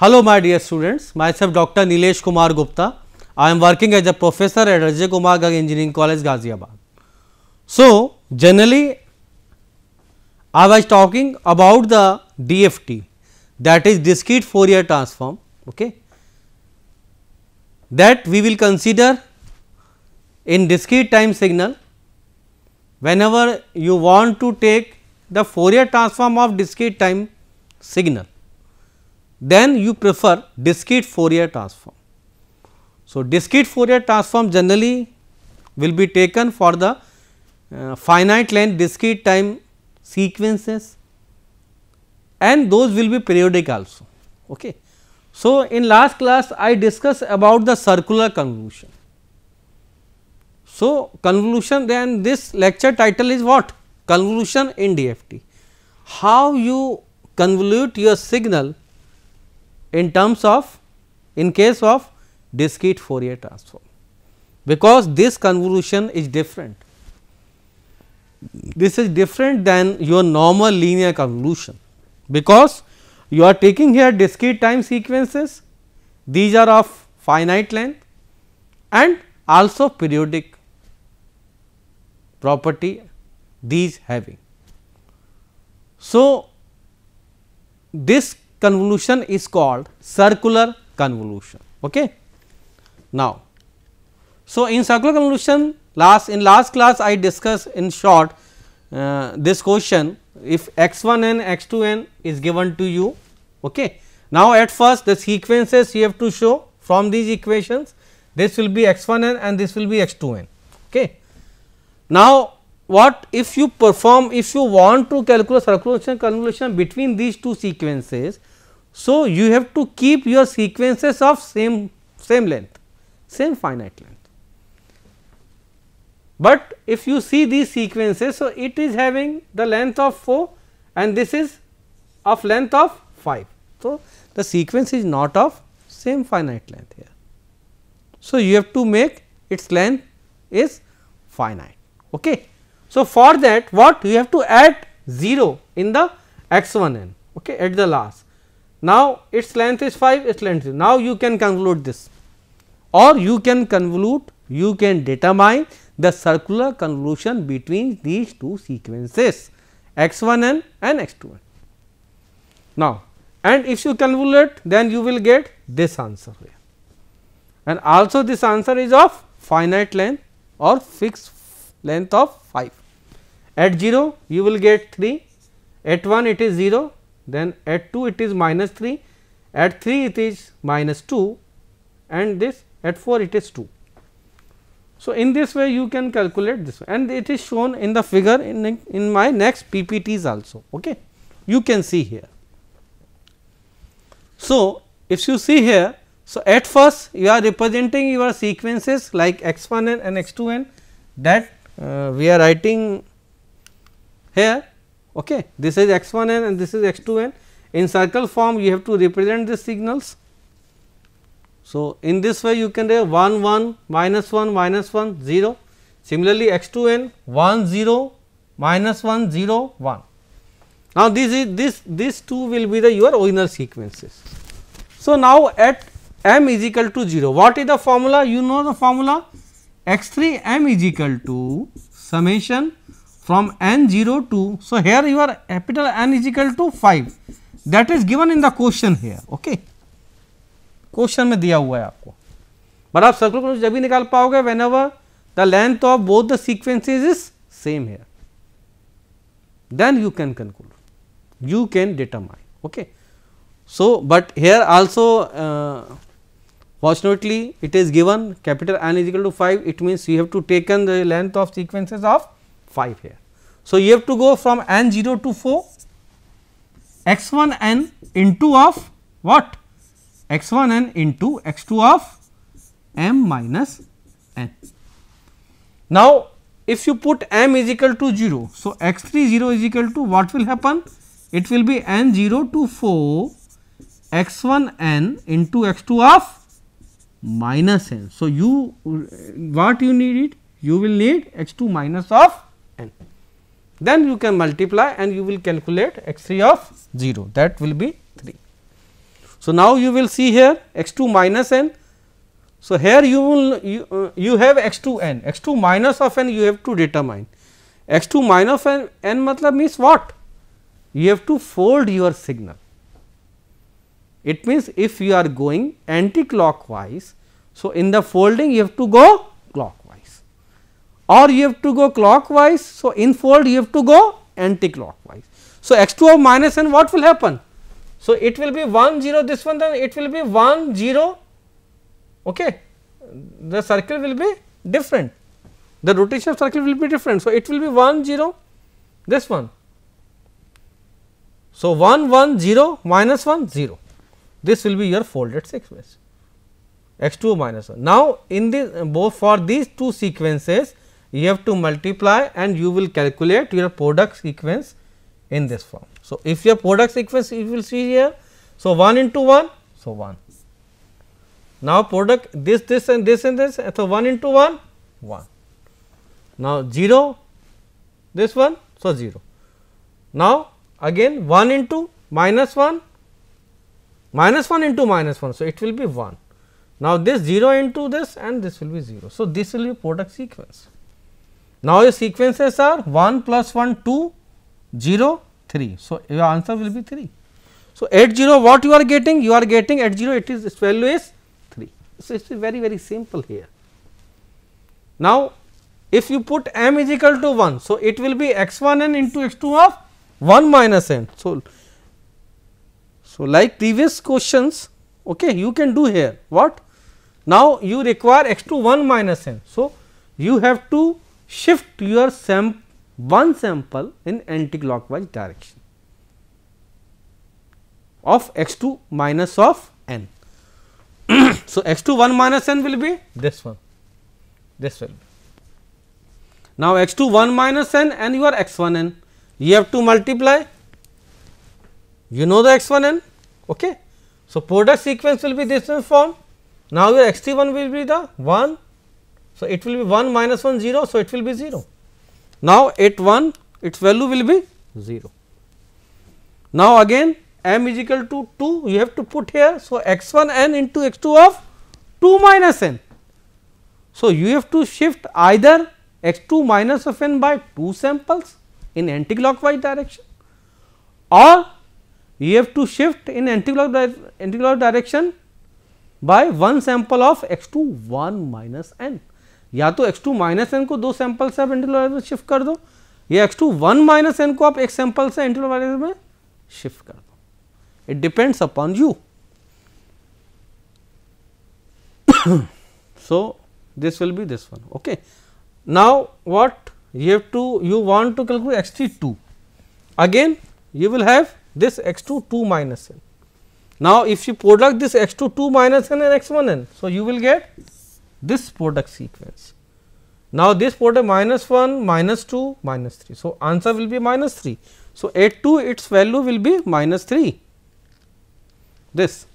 Hello my dear students, myself Dr. Nilesh Kumar Gupta. I am working as a professor at Ajay Kumar Garg Engineering College, Ghaziabad. So, generally I was talking about the DFT, that is discrete Fourier transform, okay, that we will consider in discrete time signal. Whenever you want to take the Fourier transform of discrete time signal, then you prefer discrete Fourier transform. So, discrete Fourier transform generally will be taken for the finite length discrete time sequences, and those will be periodic also. Okay. So, in last class I discussed about the circular convolution. So, convolution, then this lecture title is what? Convolution in DFT. How you convolute your signal in terms of, in case of discrete Fourier transform, because this convolution is different. This is different than your normal linear convolution, because you are taking here discrete time sequences, these are of finite length and also periodic property these having. So, this convolution is called circular convolution. Okay. Now, so in circular convolution, in last class I discussed in short this question, if x1n x2n is given to you. Okay. Now, at first the sequences you have to show from these equations, this will be x1n and this will be x2n. Okay. Now, what if you perform, if you want to calculate circular convolution between these two sequences, so you have to keep your sequences of same length, same finite length. But if you see these sequences, so it is having the length of 4 and this is of length of 5. So, the sequence is not of same finite length here. So, you have to make its length is finite. Okay. So, for that what you have to add 0 in the x1n, okay, at the last. Now, its length is 5, its length is, now you can convolute this, or you can convolute, you can determine the circular convolution between these two sequences x1n and x2n. Now, and if you convolute, then you will get this answer here, and also this answer is of finite length or fixed length of 5. At 0 you will get 3, at 1 it is 0, then at 2 it is minus 3, at 3 it is minus 2, and this at 4 it is 2. So, in this way you can calculate this, and it is shown in the figure in my next PPTs also. Okay. You can see here. So, if you see here, so at first you are representing your sequences like x1n and x2n, that we are writing here. Okay. This is x1n and this is x2n. In circle form you have to represent the signals. So, in this way you can write 1 1 minus 1 minus 1 0. Similarly, x2n 1 0 minus 1 0 1. Now, these two will be the your original sequences. So, now at m is equal to 0, what is the formula? You know the formula, x3 m is equal to summation from n 0 to, so here your capital N is equal to 5, that is given in the question here. Okay. Question में दिया हुआ है आपको, but आप circular कंवोल्यूशन जब भी निकाल पाओगे whenever the length of both the sequences is same here, then you can conclude, you can determine. Okay. So, but here also fortunately it is given capital N is equal to 5, it means you have to taken the length of sequences of 5 here. So, you have to go from n 0 to 4, x1 n into of what? x1n into x2 of m minus n. Now, if you put m is equal to 0, so x3 0 is equal to what will happen? It will be n 0 to 4 x1n into x2 of minus n. So, you what you need it? You will need x2 minus of n. Then you can multiply and you will calculate x3 of 0, that will be 3. So, now you will see here x 2 minus n. So, here you will you have x 2 n, x 2 minus of n you have to determine. X 2 minus n matlab means what? You have to fold your signal. It means if you are going anti-clockwise, so in the folding you have to go clockwise, or you have to go clockwise. So, in fold you have to go anti-clockwise. So, x 2 of minus n what will happen? So, it will be 1 0 this one, then it will be 1 0, okay. The circle will be different, the rotation of circle will be different. So, it will be 1 0 this one. So, 1 1 0 minus 1 0, this will be your folded sequence x 2 minus 1. Now, in this both for these two sequences you have to multiply and you will calculate your product sequence in this form. So, if your product sequence you will see here, so 1 into 1, so 1. Now, product this and this and this, so 1 into 1, 1. Now, 0 this one, so 0. Now, again 1 into minus 1, minus 1 into minus 1, so it will be 1. Now, this 0 into this and this will be 0. So, this will be product sequence. Now, your sequences are 1 plus 1 2 0 3. So, your answer will be 3. So, at 0 what you are getting? You are getting at 0 it is its value is 3. So, it is very simple here. Now, if you put m is equal to 1, so it will be x 1 n into x 2 of 1 minus n. So, like previous questions, okay, you can do here what? Now, you require x 2 1 minus n. So, you have to shift your one sample in anti-clockwise direction of x 2 minus of n. So, x 2 1 minus n will be this one, this will be. Now, x 2 1 minus n and your x 1 n, you have to multiply, you know the x 1 n, okay. So, product sequence will be this form. Now, your x 3 1 will be the 1, so it will be 1 minus 1 0, so it will be 0. Now, at 1 its value will be 0. Now, again m is equal to 2 you have to put here. So, x 1 n into x 2 of 2 minus n. So, you have to shift either x 2 minus of n by 2 samples in anti-clockwise direction, or you have to shift in anti-clockwise direction by 1 sample of x 2 1 minus n. या तो x 2 minus N को 2 sample से आप anticlockwise में shift कर दो, या x 2 1 minus N को आप एक सैंपल से एंटीक्लॉकवाइज में शिफ्ट कर दो. It depends upon you. So this will be this one. Okay, now what you want to calculate x 3 2. Again you will have this x 2 2 minus n. Now, if you product this x 2 2 minus n and x 1 n, so you will get this product sequence. Now, this product minus 1 minus 2 minus 3. So, answer will be minus 3. So, at 2 its value will be minus 3 this,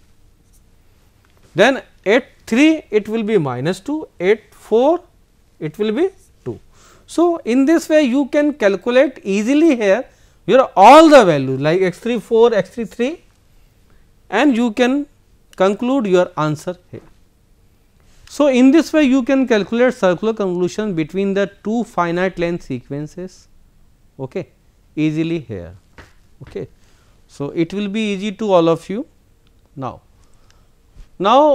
then at 3 it will be minus 2, at 4 it will be 2. So, in this way you can calculate easily here your all the values like x 3 4, x 3 3, and you can conclude your answer here. So, in this way you can calculate circular convolution between the two finite length sequences, okay, easily here. Okay. So, it will be easy to all of you. Now,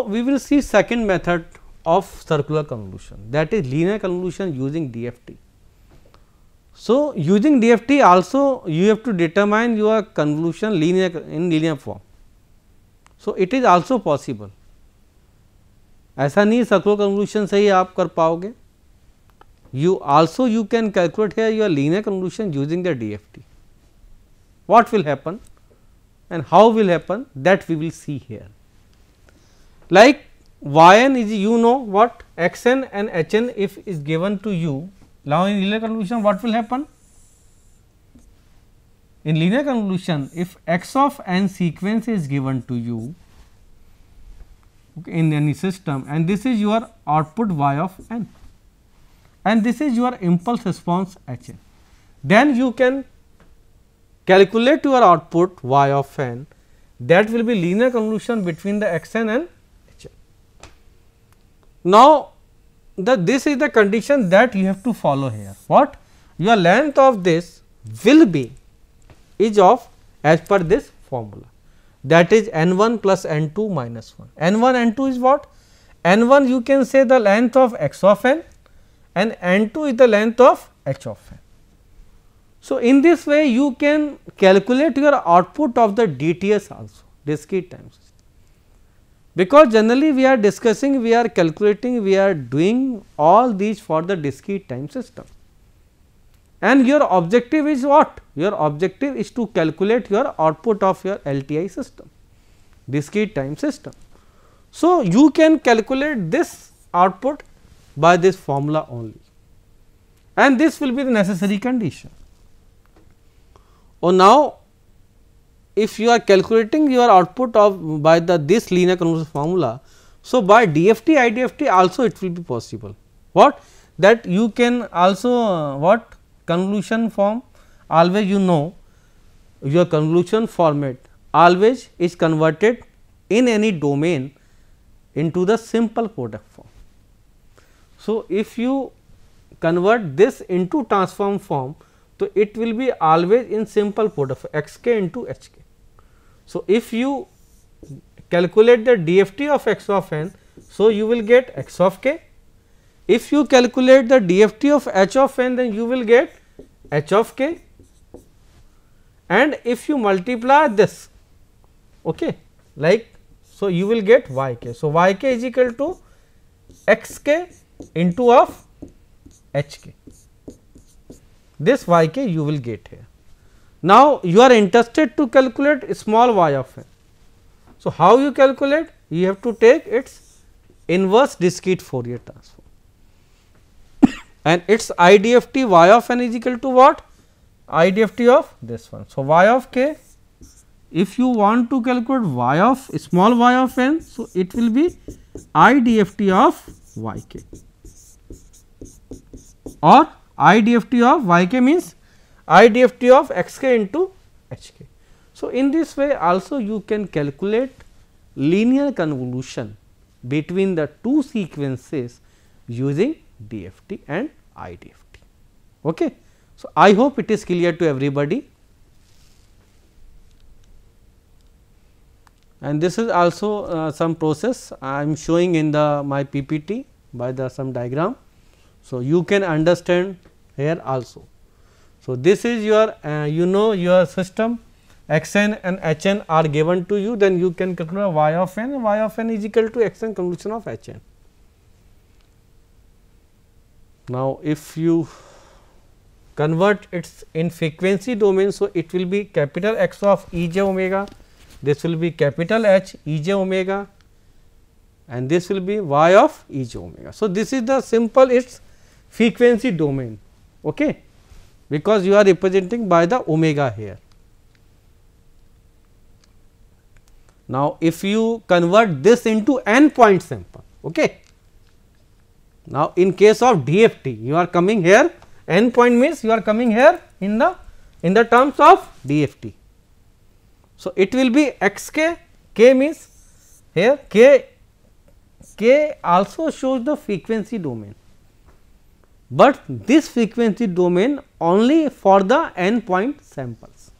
we will see second method of circular convolution, that is linear convolution using DFT. So, using DFT also you have to determine your convolution in linear form. So, it is also possible. ऐसा नहीं circular convolution से ही आप कर पाओगे. You can calculate here your linear convolution using the DFT. What will happen and how will happen, that we will see here. Like yn is, you know what, xn and hn if is given to you. Now, in linear convolution what will happen? In linear convolution, if x of n sequence is given to you, okay, in any system, and this is your output y of n, and this is your impulse response hn, then you can calculate your output y of n that will be linear convolution between the x n and h n. Now, this is the condition that you have to follow here. What? Your length of this will be is of as per this formula, that is n 1 plus n 2 minus 1. N 1 n 2 is what? N 1 you can say the length of x of n, and n 2 is the length of h of n. So, in this way you can calculate your output of the DTS also, discrete time system, because generally we are discussing, we are calculating, we are doing all these for the discrete time system, and your objective is what? Your objective is to calculate your output of your LTI system, discrete time system. So, you can calculate this output by this formula only, and this will be the necessary condition. Now, if you are calculating your output of by this linear convolution formula, so by DFT IDFT also it will be possible. What? That you can also what? Convolution form, always you know your convolution format always is converted in any domain into the simple product form. So, if you convert this into transform form, so it will be always in simple product x k into h k. So, if you calculate the DFT of x of n, so you will get x of k. If you calculate the DFT of h of n, then you will get h of k, and if you multiply this, okay, like, so you will get y k. So, y k is equal to x k into of h k. This y k you will get here. Now, you are interested to calculate small y of n. So, how you calculate? You have to take its inverse discrete Fourier transform, and its IDFT y of n is equal to what? IDFT of this one. So, y of k, if you want to calculate y of small y of n, so it will be IDFT of y k, or IDFT of y k means IDFT of x k into h k. So, in this way also you can calculate linear convolution between the two sequences using DFT and IDFT. Okay. So, I hope it is clear to everybody, and this is also some process I am showing in the my PPT by the some diagram. So, you can understand here also. So, this is your you know your system x n and h n are given to you, then you can calculate y of n, and y of n is equal to x n convolution of h n. Now, if you convert its in frequency domain, so it will be capital X of e j omega, this will be capital H e j omega, and this will be y of e j omega. So, this is the simple its frequency domain, okay, because you are representing by the omega here. Now, if you convert this into n point sample, okay. Now, in case of DFT, you are coming here, n point means you are coming here in the terms of DFT. So, it will be x k, k means here k also shows the frequency domain, but this frequency domain only for the n point samples,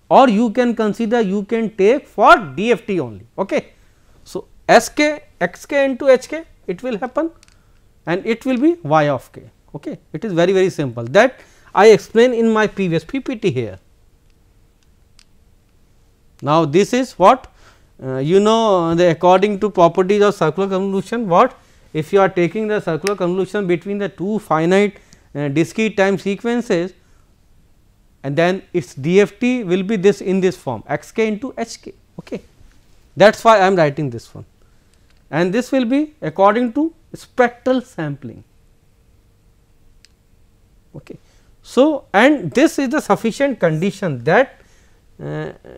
or you can consider you can take for DFT only. Okay. So, s k x k into h k it will happen, and it will be y of k. Okay. It is very very simple, that I explained in my previous PPT here. Now, this is what you know the according to properties of circular convolution, what if you are taking the circular convolution between the two finite discrete time sequences, and then its DFT will be this in this form x k into h k. Okay. That is why I am writing this one, and this will be according to spectral sampling. Okay. So, and this is the sufficient condition that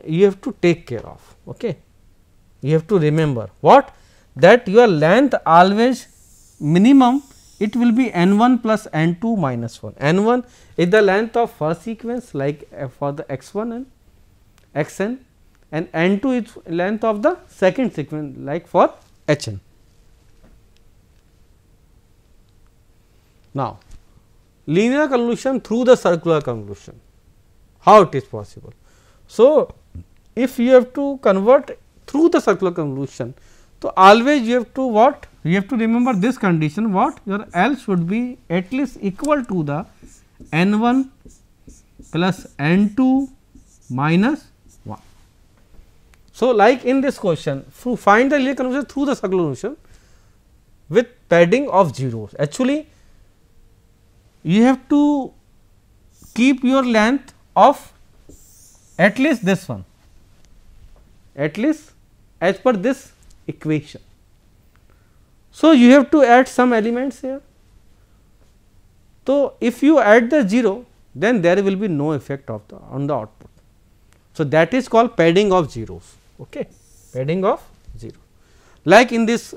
you have to take care of. Okay. You have to remember what, that your length always minimum it will be n 1 plus n 2 minus 1. N 1 is the length of first sequence, like for the x 1 and x n, and n2 is length of the second sequence like for Hn. Now, linear convolution through the circular convolution, how it is possible? So, if you have to convert through the circular convolution, so always you have to what? You have to remember this condition, what? Your L should be at least equal to the n1 plus n2 minus 1. So, like in this question, find the linear convolution through the circular convolution with padding of zeros. Actually, you have to keep your length of at least this one, at least as per this equation. So, you have to add some elements here. So, if you add the 0, then there will be no effect of on the output. So, that is called padding of zeros, okay, padding of 0. Like in this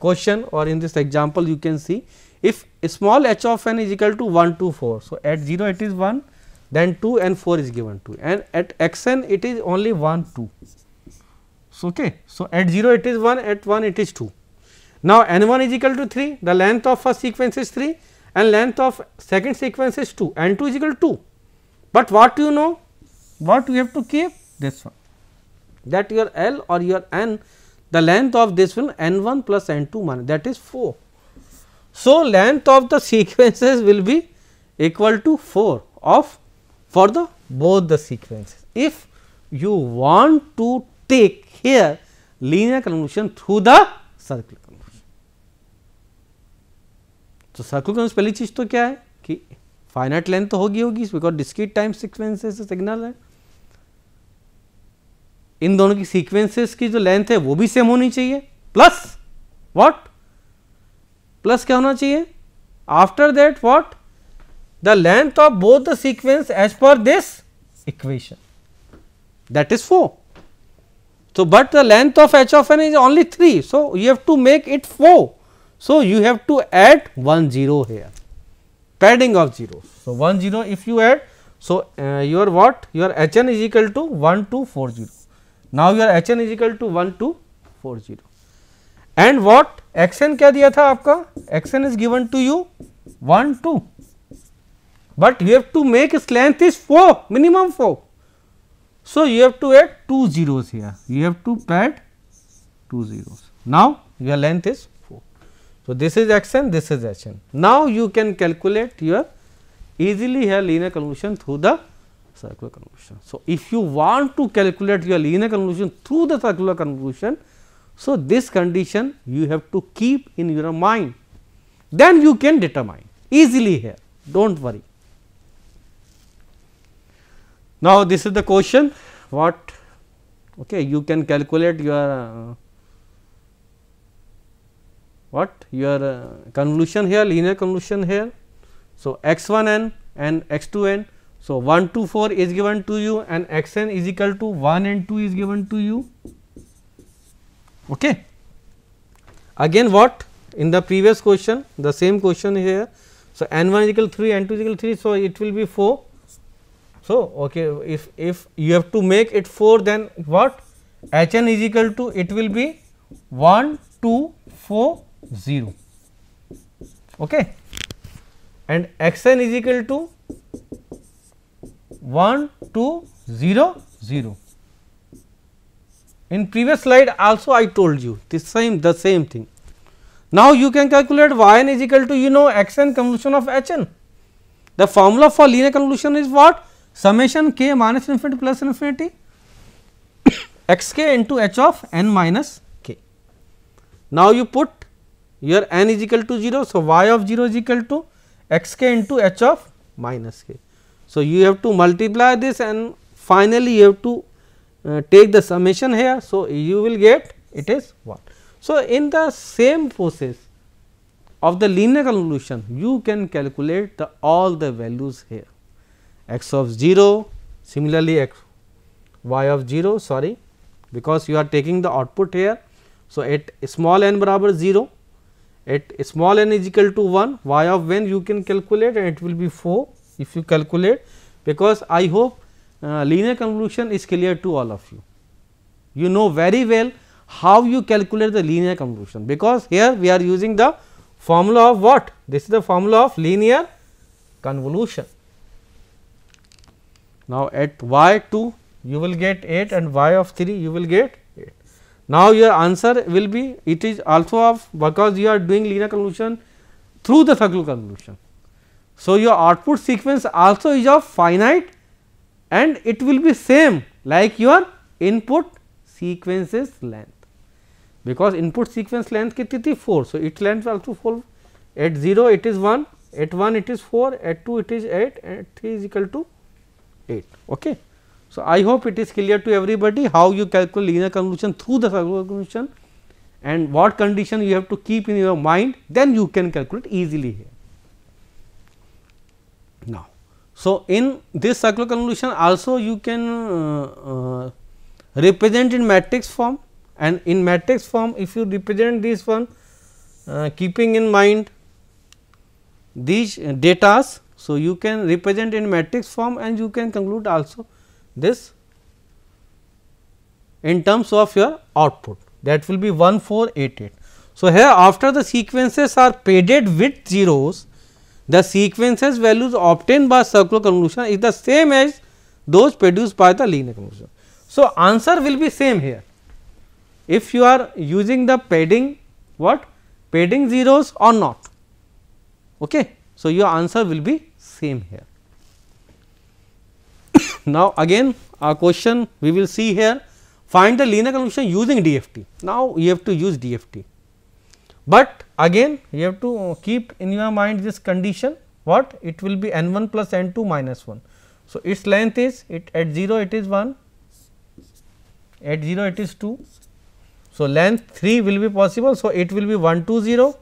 question or in this example, you can see if small h of n is equal to 1 to 4. So, at 0 it is 1, then 2 and 4 is given to, and at x n it is only 1 2. So, okay. So, at 0 it is 1, at 1 it is 2. Now, n 1 is equal to 3, the length of first sequence is 3 and length of second sequence is 2, n 2 is equal to 2. But what you know, what you have to keep this one, that your L or your n, the length of this one n 1 plus n 2 minus, that is 4. So, length of the sequences will be equal to 4 of for the both the sequences. If you want to take here linear convolution through the circular convolution. तो circular convolution पहली चीज तो क्या है कि finite length तो होगी because discrete time sequences signal है, इन दोनों की सीक्वेंसेस की जो लेंथ है वो भी सेम होनी चाहिए, प्लस व्हाट, प्लस क्या होना चाहिए, after that what, the length of both the sequence as per this equation, that is 4. So, but the length of h of n is only 3. So, you have to make it 4. So, you have to add 1 0 here, padding of zeros. So, 1 0 if you add, so your what, your h n is equal to 1 2 4 0. Now, your h n is equal to 1 2 4 0 and what x n क्या दिया था आपका, x n is given to you 1 2, but you have to make its length is 4, minimum 4. So, you have to add 2 zeros here, you have to pad 2 zeros. Now, your length is 4. So, this is x n, this is h n. Now, you can calculate your easily here linear convolution through the circular convolution. So, if you want to calculate your linear convolution through the circular convolution, so this condition you have to keep in your mind, then you can determine easily here, do not worry. Now, this is the question, what, okay, you can calculate your what, your convolution here, linear convolution here. So, x 1 n and x 2 n. So, 1 2 4 is given to you and x n is equal to 1 and 2 is given to you. Okay. Again what, in the previous question, the same question here. So, n 1 is equal to 3, n 2 is equal to 3. So, it will be 4. So, okay, if you have to make it 4, then what, h n is equal to, it will be 1 2 4 0, okay, and x n is equal to 1 2 0 0. In previous slide also I told you the same thing. Now, you can calculate y n is equal to, you know, x n convolution of h n. The formula for linear convolution is what, summation k minus infinity plus infinity x k into h of n minus k. Now, you put your n is equal to 0. So, y of 0 is equal to x k into h of minus k. So, you have to multiply this and finally, you have to take the summation here. So, you will get it is 1. So, in the same process of the linear convolution, you can calculate all the values here, x of 0, similarly x y of 0, sorry, because you are taking the output here. So, at small n barabar 0, at small n is equal to 1, y of n you can calculate and it will be 4 if you calculate, because I hope linear convolution is clear to all of you. You know very well how you calculate the linear convolution, because here we are using the formula of what? This is the formula of linear convolution. Now, at y 2 you will get 8 and y of 3 you will get 8. Now, your answer will be, it is also of, because you are doing linear convolution through the circular convolution. So, your output sequence also is of finite and it will be same like your input sequences length, because input sequence length kitni thi 4. So, its length also 4, at 0 it is 1, at 1 it is 4, at 2 it is 8, at 3 is equal to 8. Okay. So, I hope it is clear to everybody how you calculate linear convolution through the circular convolution and what condition you have to keep in your mind, then you can calculate easily here. Now, so in this circular convolution also you can represent in matrix form, and in matrix form if you represent this one keeping in mind these datas. So, you can represent in matrix form and you can conclude also this in terms of your output, that will be 1 4 8 8. So, here after the sequences are padded with zeros, the sequences values obtained by circular convolution is the same as those produced by the linear convolution. So, answer will be same here if you are using the padding what padding zeros or not. Okay. So, your answer will be same here. Now, again a question we will see here, find the linear convolution using DFT. Now, you have to use DFT, but again you have to keep in your mind this condition, what it will be n 1 plus n 2 minus 1. So, its length is at 0 it is 1, at 0 it is 2. So, length 3 will be possible. So, it will be 1 2 0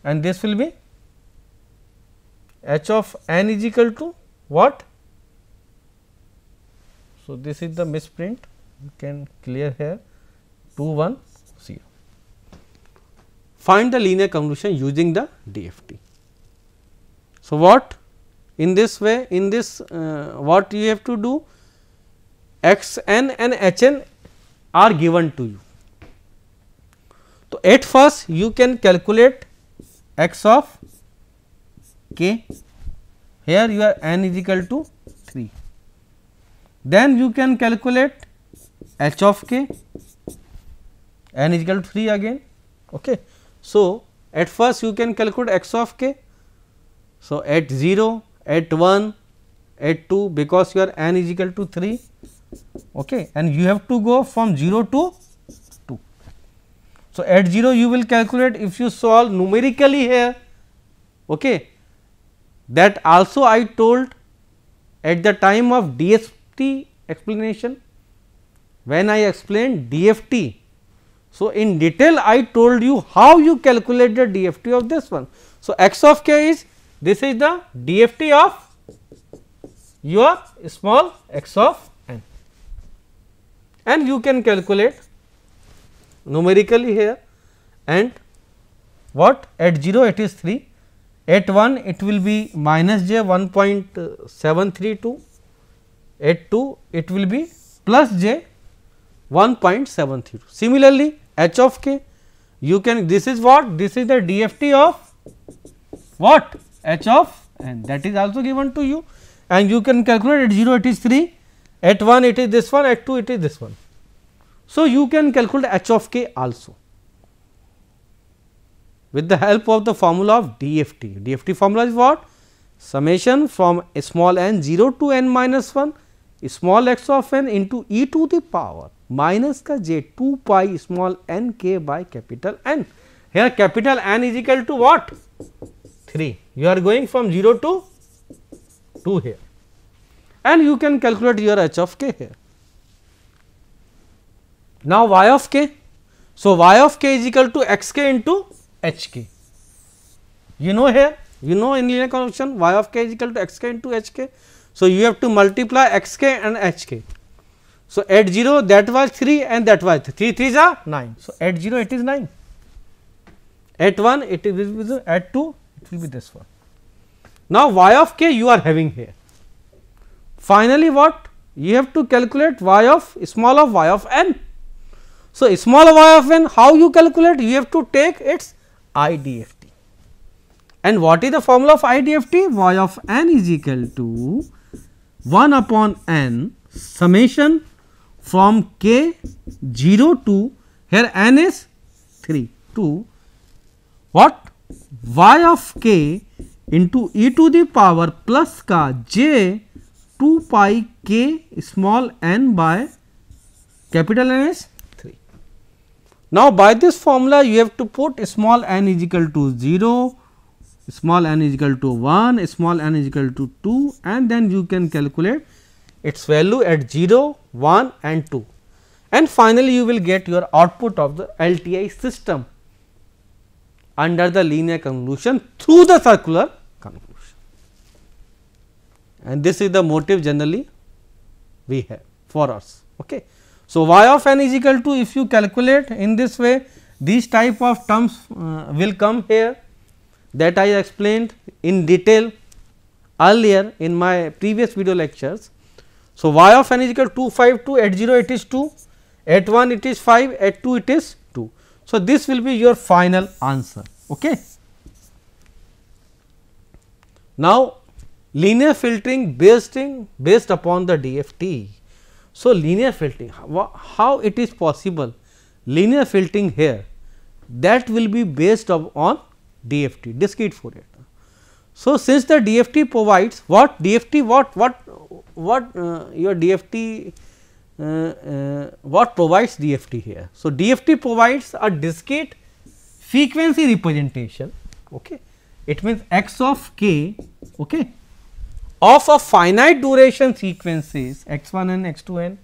and this will be h of n is equal to what? So, this is the misprint, you can clear here 2 1 0. Find the linear convolution using the DFT. So, what in this way, in this what you have to do, x n and h n are given to you. So, at first you can calculate x of k, here your n is equal to 3, then you can calculate h of k, n is equal to 3 again. Okay. So, at first you can calculate x of k. So, at 0, at 1, at 2, because your n is equal to 3, okay, and you have to go from 0 to 2. So, at 0 you will calculate, if you solve numerically here, okay, that also I told at the time of DFT explanation, when I explained DFT. So, in detail I told you how you calculate the DFT of this one. So, x of k is, this is the DFT of your small x of n, and you can calculate numerically here, and what at 0 it is 3, at 1 it will be minus j 1.732, at 2 it will be plus j 1.732. Similarly, h of k you can, this is what, this is the DFT of what, h of n, that is also given to you, and you can calculate at 0 it is 3, at 1 it is this one, at 2 it is this one. So, you can calculate h of k also with the help of the formula of DFT. DFT formula is what? Summation from small n 0 to n minus 1 small x of n into e to the power minus ka j 2 pi small n k by capital N. Here capital N is equal to what? 3. You are going from 0 to 2 here, and you can calculate your h of k here. Now, y of k. So, y of k is equal to x k into h k. You know here, you know in linear convolution y of k is equal to x k into h k. So, you have to multiply x k and h k. So, at 0 that was 3 and that was 3, 3 is 9. So, at 0 it is 9, at 1 it is, at 2 it will be this one. Now, y of k you are having here. Finally, what you have to calculate y of small of y of n. So, small y of n, how you calculate? You have to take its IDFT. And what is the formula of IDFT? Y of n is equal to 1 upon n summation from k 0 to, here n is 3, to what? Y of k into e to the power plus का j 2 pi k small n by capital N is 3. Now, by this formula you have to put small n is equal to 0, small n is equal to 1, small n is equal to 2, and then you can calculate its value at 0, 1 and 2, and finally you will get your output of the LTI system under the linear convolution through the circular convolution. And this is the motive generally we have for us. Okay. So, y of n is equal to, if you calculate in this way, these type of terms will come here, that I explained in detail earlier in my previous video lectures. So, y of n is equal to 252, at 0 it is 2, at 1 it is 5, at 2 it is 2. So, this will be your final answer. Okay. Now, linear filtering based upon the DFT. So, linear filtering, how it is possible? Linear filtering here, that will be based on DFT, discrete Fourier. So, since the DFT provides what DFT, what your DFT, what provides DFT here? So, DFT provides a discrete frequency representation. Okay. It means x of k, okay, of a finite duration sequences x 1 n, x 2 n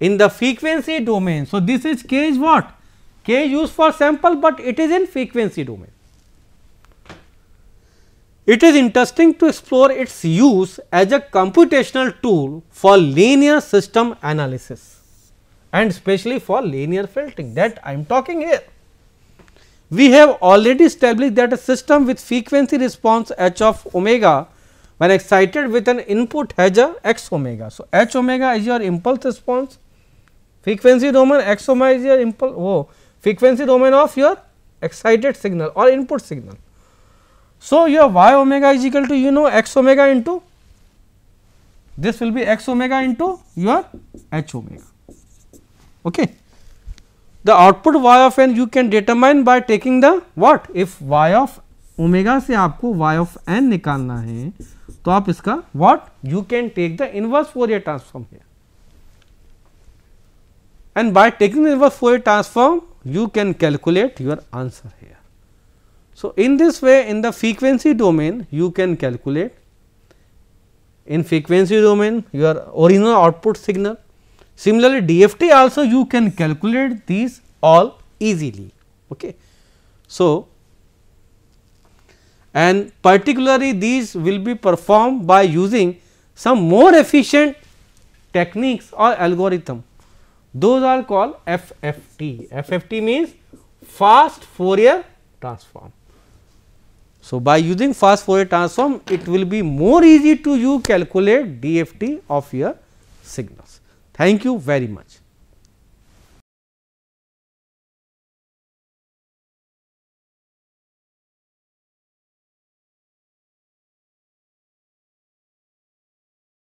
in the frequency domain. So, this is k is what? K used for sample, but it is in frequency domain. It is interesting to explore its use as a computational tool for linear system analysis and especially for linear filtering, that I am talking here. We have already established that a system with frequency response h of omega, when excited with an input, has a x omega. So, h omega is your impulse response, frequency domain, x omega is your impulse, frequency domain of your excited signal or input signal. So, your y omega is equal to x omega into, this will be x omega into your h omega. Okay. The output y of n you can determine by taking the what? If y of omega से आपको y of n निकालना है, तो आप इसका what? You can take the inverse Fourier transform here, and by taking the inverse Fourier transform you can calculate your answer here. So, in this way, in the frequency domain you can calculate, in frequency domain your original output signal. Similarly, DFT also you can calculate these all easily. Okay. So, and particularly these will be performed by using some more efficient techniques or algorithm. Those are called FFT. FFT means fast Fourier transform. So, by using fast Fourier transform, it will be more easy to you calculate DFT of your signals. Thank you very much.